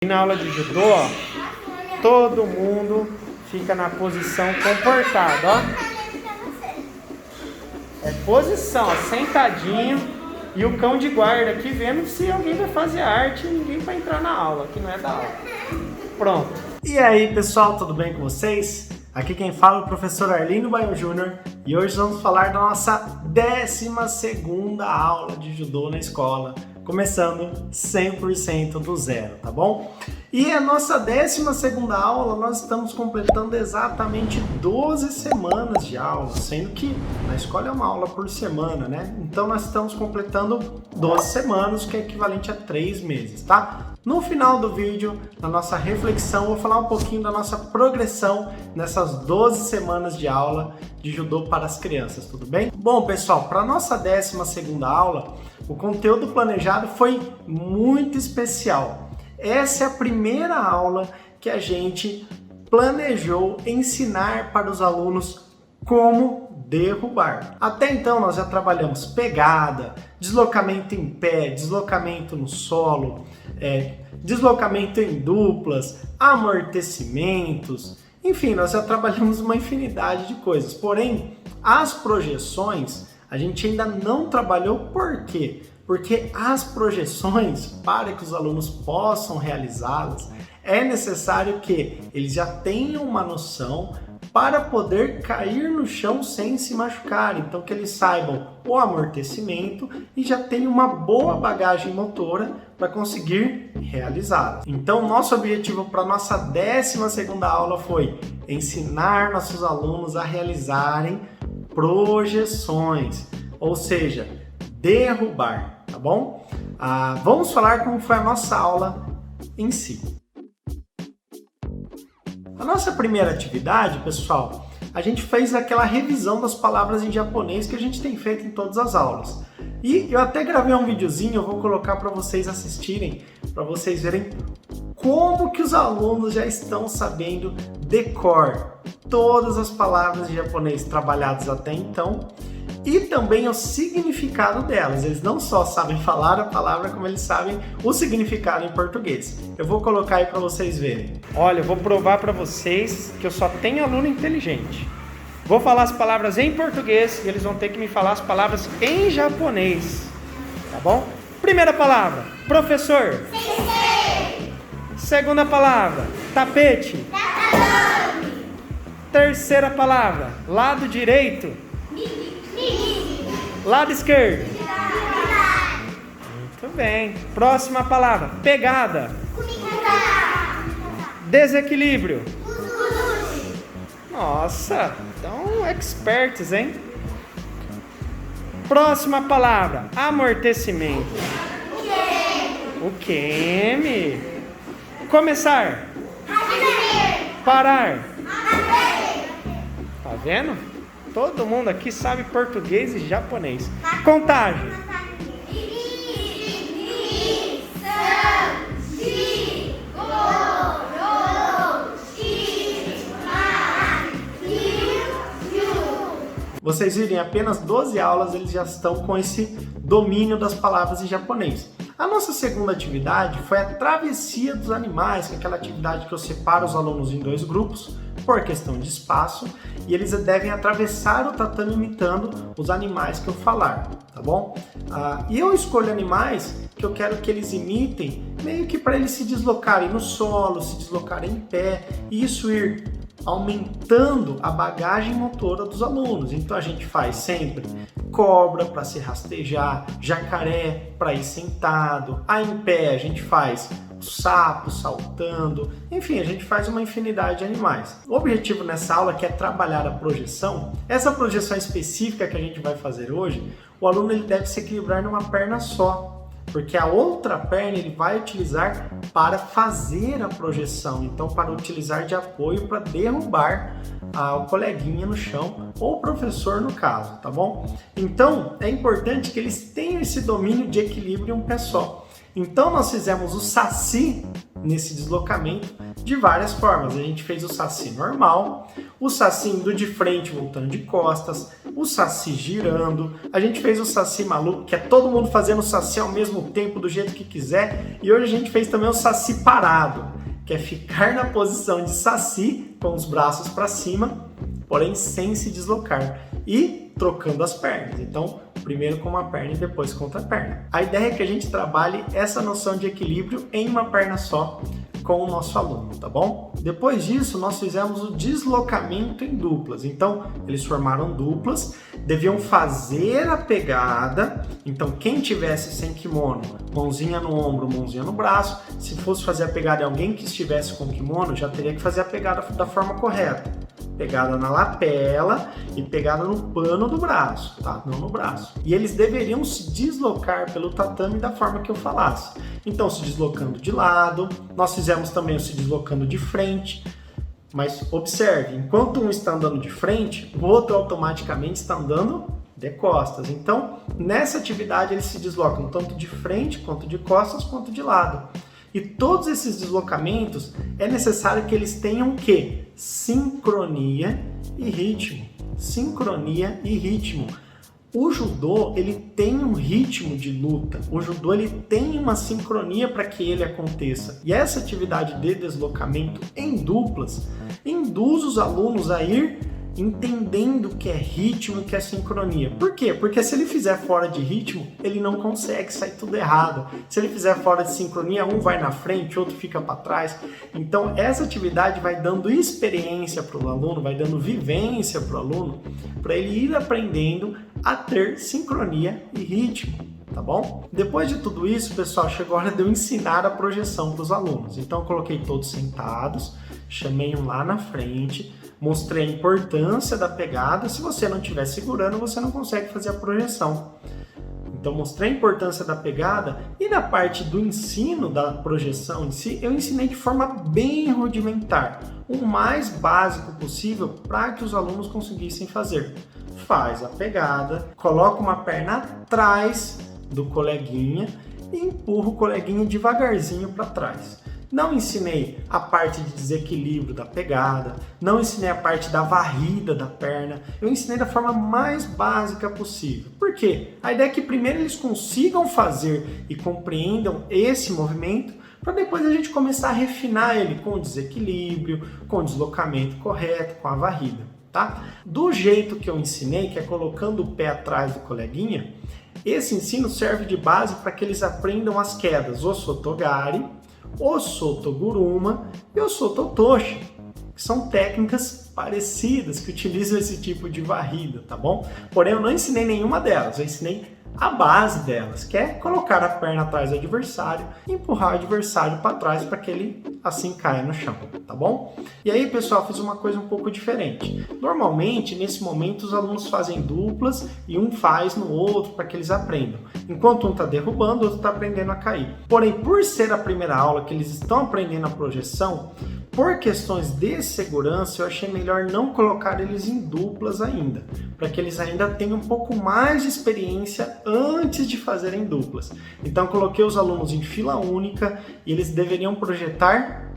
E na aula de judô, ó, todo mundo fica na posição comportada, ó. É posição, ó, sentadinho, e o cão de guarda aqui vendo se alguém vai fazer arte e ninguém vai entrar na aula, que não é da aula. Pronto. E aí, pessoal, tudo bem com vocês? Aqui quem fala é o professor Arlindo Baião Júnior e hoje vamos falar da nossa 12ª aula de judô na escola, começando 100% do zero, tá bom? E a nossa 12ª aula, nós estamos completando exatamente 12 semanas de aula, sendo que na escola é uma aula por semana, né? Então nós estamos completando 12 semanas, que é equivalente a 3 meses, tá? No final do vídeo, na nossa reflexão, eu vou falar um pouquinho da nossa progressão nessas 12 semanas de aula de judô para as crianças, tudo bem? Bom, pessoal, para a nossa 12ª aula, o conteúdo planejado foi muito especial. Essa é a primeira aula que a gente planejou ensinar para os alunos como derrubar. Até então nós já trabalhamos pegada, deslocamento em pé, deslocamento no solo, deslocamento em duplas, amortecimentos, enfim, nós já trabalhamos uma infinidade de coisas. Porém, as projeções a gente ainda não trabalhou. Por quê? Porque as projeções, para que os alunos possam realizá-las, é necessário que eles já tenham uma noção para poder cair no chão sem se machucar. Então, que eles saibam o amortecimento e já tenham uma boa bagagem motora para conseguir realizá-la. Então, nosso objetivo para a nossa 12ª aula foi ensinar nossos alunos a realizarem projeções, ou seja, derrubar, tá bom? Vamos falar como foi a nossa aula em si. A nossa primeira atividade, pessoal, a gente fez aquela revisão das palavras em japonês que a gente tem feito em todas as aulas. E eu até gravei um videozinho, eu vou colocar para vocês assistirem, para vocês verem como que os alunos já estão sabendo decor todas as palavras em japonês trabalhadas até então e também o significado delas. Eles não só sabem falar a palavra, como eles sabem o significado em português. Eu vou colocar aí para vocês verem. Olha, eu vou provar para vocês que eu só tenho aluno inteligente. Vou falar as palavras em português e eles vão ter que me falar as palavras em japonês. Tá bom? Primeira palavra, professor. Sensei. Segunda palavra, tapete. Tatame. Terceira palavra, lado direito. Lado esquerdo. Muito bem. Próxima palavra, pegada. Desequilíbrio. Nossa, então experts, hein? Próxima palavra, amortecimento. O Kemi. Começar. Parar. Tá vendo? Todo mundo aqui sabe português e japonês. Contagem. Vocês viram, em apenas 12 aulas eles já estão com esse domínio das palavras em japonês. A nossa segunda atividade foi a travessia dos animais, que é aquela atividade que eu separo os alunos em 2 grupos, por questão de espaço, e eles devem atravessar o tatame imitando os animais que eu falar, tá bom? E eu escolho animais que eu quero que eles imitem, meio que para eles se deslocarem no solo, se deslocarem em pé, e isso ir aumentando a bagagem motora dos alunos. Então a gente faz sempre cobra para se rastejar, jacaré para ir sentado, aí em pé a gente faz sapo saltando, enfim, a gente faz uma infinidade de animais. O objetivo nessa aula que é trabalhar a projeção, essa projeção específica que a gente vai fazer hoje, o aluno ele deve se equilibrar numa perna só, porque a outra perna ele vai utilizar para fazer a projeção, então para utilizar de apoio para derrubar o coleguinha no chão ou o professor no caso, tá bom? Então é importante que eles tenham esse domínio de equilíbrio em um pé só. Então nós fizemos o saci nesse deslocamento de várias formas. A gente fez o saci normal, o saci indo de frente voltando de costas, o saci girando, a gente fez o saci maluco, que é todo mundo fazendo o saci ao mesmo tempo, do jeito que quiser, e hoje a gente fez também o saci parado, que é ficar na posição de saci, com os braços para cima, porém sem se deslocar, e trocando as pernas. Então, primeiro com uma perna e depois com outra perna. A ideia é que a gente trabalhe essa noção de equilíbrio em uma perna só com o nosso aluno, tá bom? Depois disso, nós fizemos o deslocamento em duplas. Então, eles formaram duplas, deviam fazer a pegada. Então, quem tivesse sem kimono, mãozinha no ombro, mãozinha no braço. Se fosse fazer a pegada em alguém que estivesse com kimono, já teria que fazer a pegada da forma correta. Pegada na lapela e pegada no pano do braço, tá? Não no braço. E eles deveriam se deslocar pelo tatame da forma que eu falasse. Então, se deslocando de lado, nós fizemos também o se deslocando de frente. Mas observe, enquanto um está andando de frente, o outro automaticamente está andando de costas. Então, nessa atividade eles se deslocam tanto de frente, quanto de costas, quanto de lado. E todos esses deslocamentos é necessário que eles tenham o quê? Sincronia e ritmo. Sincronia e ritmo. O judô, ele tem um ritmo de luta. O judô, ele tem uma sincronia para que ele aconteça. E essa atividade de deslocamento em duplas induz os alunos a ir entendendo o que é ritmo e o que é sincronia. Por quê? Porque se ele fizer fora de ritmo, ele não consegue, sai tudo errado. Se ele fizer fora de sincronia, um vai na frente, outro fica para trás. Então, essa atividade vai dando experiência para o aluno, vai dando vivência para o aluno, para ele ir aprendendo a ter sincronia e ritmo. Tá bom? Depois de tudo isso, pessoal, chegou a hora de eu ensinar a projeção para os alunos. Então, eu coloquei todos sentados, chamei um lá na frente, mostrei a importância da pegada. Se você não estiver segurando, você não consegue fazer a projeção. Então, mostrei a importância da pegada e na parte do ensino da projeção em si, eu ensinei de forma bem rudimentar, o mais básico possível para que os alunos conseguissem fazer. Faz a pegada, coloca uma perna atrás do coleguinha e empurra o coleguinha devagarzinho para trás. Não ensinei a parte de desequilíbrio da pegada, não ensinei a parte da varrida da perna, eu ensinei da forma mais básica possível. Por quê? A ideia é que primeiro eles consigam fazer e compreendam esse movimento, para depois a gente começar a refinar ele com o desequilíbrio, com o deslocamento correto, com a varrida, tá? Do jeito que eu ensinei, que é colocando o pé atrás do coleguinha, esse ensino serve de base para que eles aprendam as quedas, o sotogari, o sotoguruma e o sototoshi, que são técnicas parecidas que utilizam esse tipo de varrida, tá bom? Porém, eu não ensinei nenhuma delas, eu ensinei a base delas, que é colocar a perna atrás do adversário e empurrar o adversário para trás para que ele assim caia no chão, tá bom? E aí, pessoal, fiz uma coisa um pouco diferente. Normalmente, nesse momento, os alunos fazem duplas e um faz no outro para que eles aprendam. Enquanto um está derrubando, o outro está aprendendo a cair. Porém, por ser a primeira aula que eles estão aprendendo a projeção, por questões de segurança, eu achei melhor não colocar eles em duplas ainda, para que eles ainda tenham um pouco mais de experiência antes de fazerem duplas. Então, coloquei os alunos em fila única e eles deveriam projetar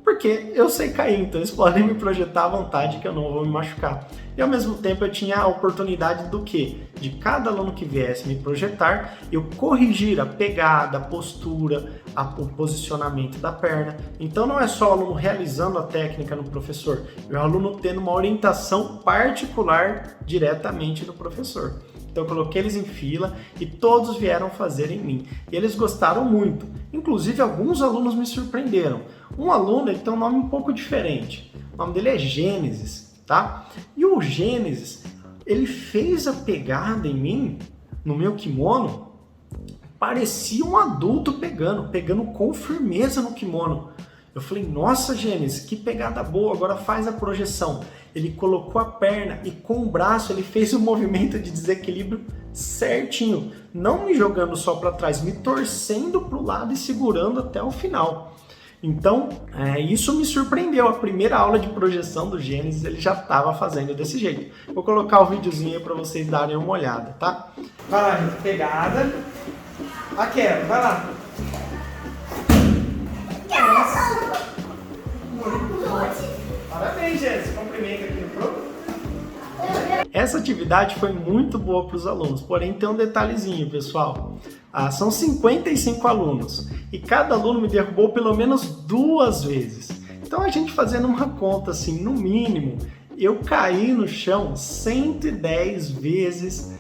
porque eu sei cair, então eles podem me projetar à vontade que eu não vou me machucar. E ao mesmo tempo eu tinha a oportunidade do quê? De cada aluno que viesse me projetar, eu corrigir a pegada, a postura, o posicionamento da perna. Então não é só o aluno realizando a técnica no professor, é o aluno tendo uma orientação particular diretamente do professor. Então eu coloquei eles em fila e todos vieram fazer em mim. E eles gostaram muito. Inclusive alguns alunos me surpreenderam. Um aluno, ele tem um nome um pouco diferente. O nome dele é Gênesis, tá? E o Gênesis, ele fez a pegada em mim, no meu kimono, parecia um adulto pegando com firmeza no kimono. Eu falei, nossa, Gênesis, que pegada boa, agora faz a projeção. Ele colocou a perna e com o braço ele fez o movimento de desequilíbrio certinho, não me jogando só para trás, me torcendo para o lado e segurando até o final. Então, isso me surpreendeu. A primeira aula de projeção do Gênesis ele já estava fazendo desse jeito. Vou colocar o videozinho aí para vocês darem uma olhada, tá? Vai lá, gente, pegada. A queda, vai lá. Parabéns, Gênesis. Cumprimenta aqui no pro. Essa atividade foi muito boa para os alunos, porém tem um detalhezinho, pessoal. São 55 alunos e cada aluno me derrubou pelo menos 2 vezes. Então a gente fazendo uma conta assim, no mínimo, eu caí no chão 110 vezes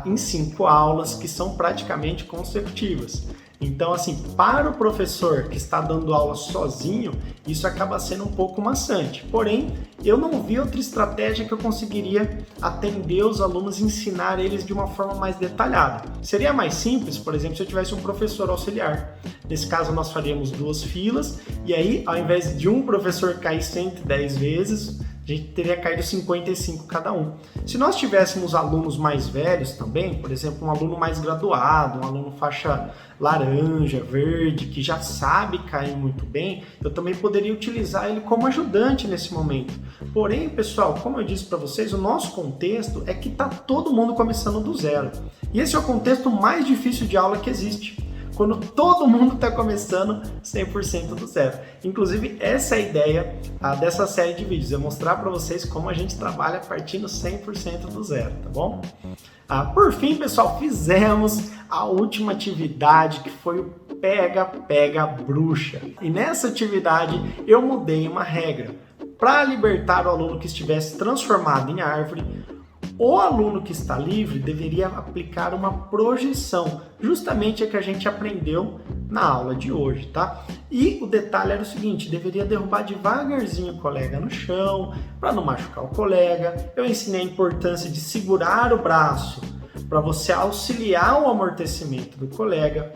em 5 aulas que são praticamente consecutivas. Então, assim, para o professor que está dando aula sozinho, isso acaba sendo um pouco maçante. Porém, eu não vi outra estratégia que eu conseguiria atender os alunos e ensinar eles de uma forma mais detalhada. Seria mais simples, por exemplo, se eu tivesse um professor auxiliar. Nesse caso, nós faríamos 2 filas e aí, ao invés de um professor cair 110 vezes, a gente teria caído 55 cada um. Se nós tivéssemos alunos mais velhos também, por exemplo, um aluno mais graduado, um aluno faixa laranja, verde, que já sabe cair muito bem, eu também poderia utilizar ele como ajudante nesse momento. Porém, pessoal, como eu disse para vocês, o nosso contexto é que está todo mundo começando do zero. E esse é o contexto mais difícil de aula que existe. Quando todo mundo está começando 100% do zero. Inclusive, essa é a ideia dessa série de vídeos, é mostrar para vocês como a gente trabalha partindo 100% do zero, tá bom? Por fim, pessoal, fizemos a última atividade, que foi o pega-pega bruxa. E nessa atividade, eu mudei uma regra. Para libertar o aluno que estivesse transformado em árvore, o aluno que está livre deveria aplicar uma projeção, justamente a que a gente aprendeu na aula de hoje, tá? E o detalhe era o seguinte, deveria derrubar devagarzinho o colega no chão, para não machucar o colega. Eu ensinei a importância de segurar o braço para você auxiliar o amortecimento do colega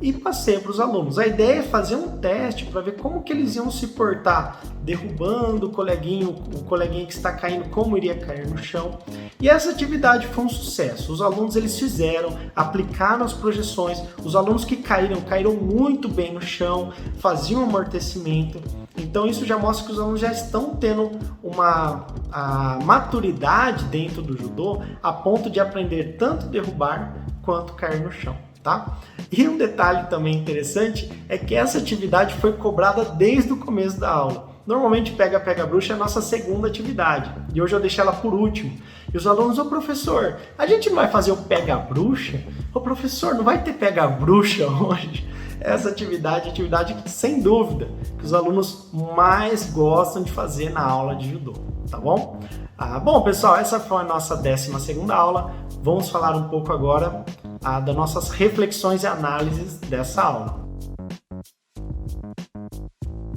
e passei para os alunos. A ideia é fazer um teste para ver como que eles iam se portar, derrubando o coleguinha que está caindo, como iria cair no chão. E essa atividade foi um sucesso. Os alunos eles fizeram, aplicaram as projeções, os alunos que caíram muito bem no chão, faziam amortecimento. Então isso já mostra que os alunos já estão tendo uma maturidade dentro do judô a ponto de aprender tanto derrubar quanto cair no chão, tá? E um detalhe também interessante é que essa atividade foi cobrada desde o começo da aula. Normalmente pega-pega bruxa é a nossa segunda atividade e hoje eu deixei ela por último. E os alunos, ô professor, a gente não vai fazer o pega-bruxa? Ô professor, não vai ter pega-bruxa hoje? Essa atividade é a atividade que, sem dúvida, que os alunos mais gostam de fazer na aula de judô, tá bom? Bom, pessoal, essa foi a nossa 12ª aula. Vamos falar um pouco agora das nossas reflexões e análises dessa aula.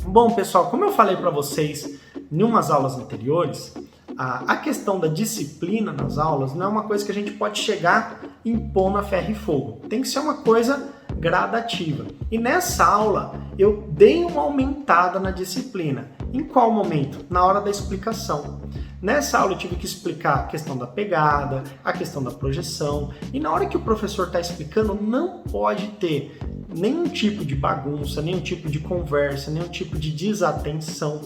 Bom, pessoal, como eu falei para vocês em umas aulas anteriores, a questão da disciplina nas aulas não é uma coisa que a gente pode chegar e impor na ferro e fogo. Tem que ser uma coisa gradativa. E nessa aula eu dei uma aumentada na disciplina. Em qual momento? Na hora da explicação. Nessa aula eu tive que explicar a questão da pegada, a questão da projeção. E na hora que o professor está explicando, não pode ter nenhum tipo de bagunça, nenhum tipo de conversa, nenhum tipo de desatenção.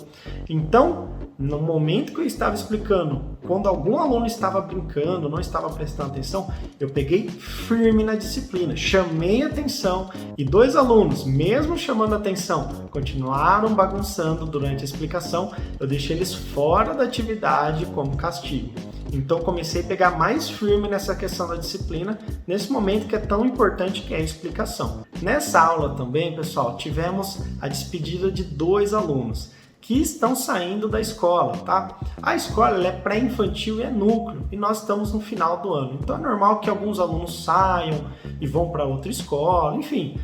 Então, no momento que eu estava explicando, quando algum aluno estava brincando, não estava prestando atenção, eu peguei firme na disciplina, chamei atenção e 2 alunos, mesmo chamando atenção, continuaram bagunçando durante a explicação, eu deixei eles fora da atividade como castigo. Então comecei a pegar mais firme nessa questão da disciplina, nesse momento que é tão importante que é a explicação. Nessa aula também, pessoal, tivemos a despedida de 2 alunos que estão saindo da escola, tá? A escola ela é pré-infantil e é núcleo, e nós estamos no final do ano. Então é normal que alguns alunos saiam e vão para outra escola, enfim.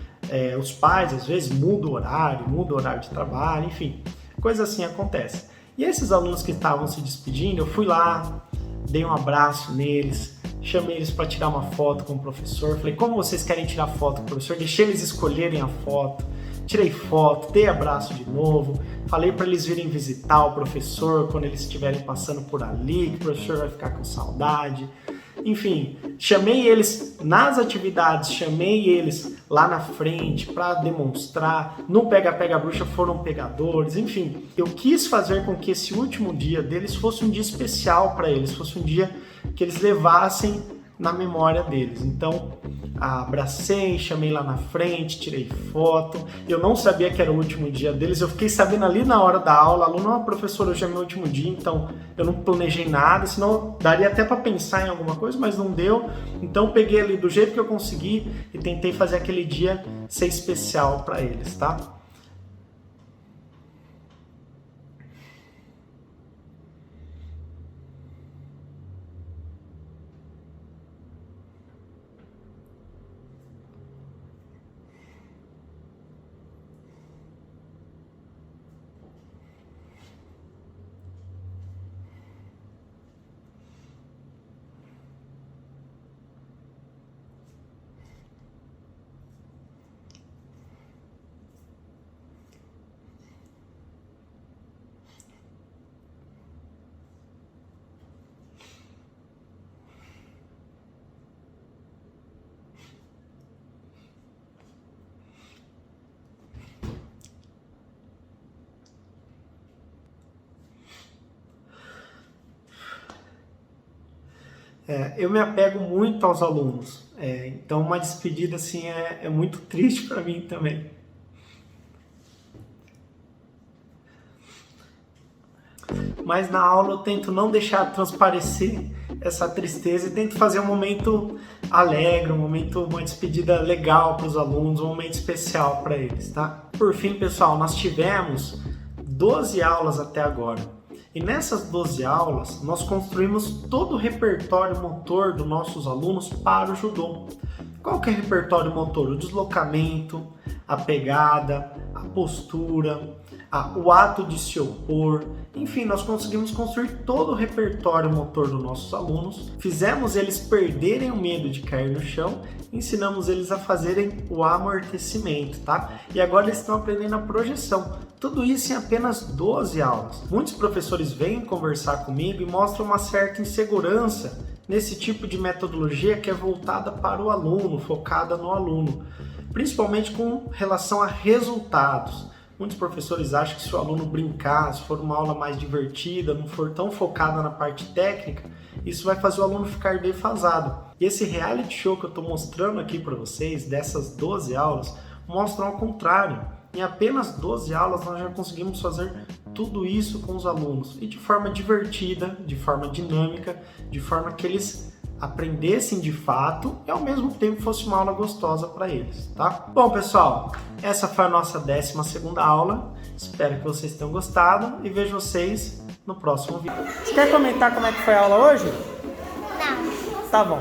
Os pais às vezes mudam o horário de trabalho, enfim. Coisa assim acontece. E esses alunos que estavam se despedindo, eu fui lá, dei um abraço neles, chamei eles para tirar uma foto com o professor. Falei, como vocês querem tirar foto com o professor? Deixei eles escolherem a foto. Tirei foto, dei abraço de novo, falei para eles virem visitar o professor quando eles estiverem passando por ali, que o professor vai ficar com saudade. Enfim, chamei eles nas atividades, chamei eles lá na frente para demonstrar. No pega-pega bruxa foram pegadores, enfim. Eu quis fazer com que esse último dia deles fosse um dia especial para eles, fosse um dia que eles levassem na memória deles. Então, abracei, chamei lá na frente, tirei foto. Eu não sabia que era o último dia deles, eu fiquei sabendo ali na hora da aula. Aluno, professor, hoje é meu último dia, então eu não planejei nada, senão daria até para pensar em alguma coisa, mas não deu. Então peguei ali do jeito que eu consegui e tentei fazer aquele dia ser especial para eles, tá? Eu me apego muito aos alunos, então uma despedida assim é muito triste para mim também. Mas na aula eu tento não deixar transparecer essa tristeza e tento fazer um momento alegre, uma despedida legal para os alunos, um momento especial para eles, tá? Por fim, pessoal, nós tivemos 12 aulas até agora. E nessas 12 aulas, nós construímos todo o repertório motor dos nossos alunos para o judô. Qual que é o repertório motor? O deslocamento, a pegada, a postura, o ato de se opor. Enfim, nós conseguimos construir todo o repertório motor dos nossos alunos, fizemos eles perderem o medo de cair no chão, ensinamos eles a fazerem o amortecimento, tá? E agora eles estão aprendendo a projeção. Tudo isso em apenas 12 aulas. Muitos professores vêm conversar comigo e mostram uma certa insegurança nesse tipo de metodologia que é voltada para o aluno, focada no aluno, principalmente com relação a resultados. Muitos professores acham que se o aluno brincar, se for uma aula mais divertida, não for tão focada na parte técnica, isso vai fazer o aluno ficar defasado. E esse reality show que eu estou mostrando aqui para vocês, dessas 12 aulas, mostra ao contrário. Em apenas 12 aulas nós já conseguimos fazer tudo isso com os alunos e de forma divertida, de forma dinâmica, de forma que eles aprendessem de fato e ao mesmo tempo fosse uma aula gostosa para eles, tá? Bom, pessoal, essa foi a nossa 12ª aula. Espero que vocês tenham gostado e vejo vocês no próximo vídeo. Você quer comentar como é que foi a aula hoje? Não. Tá bom.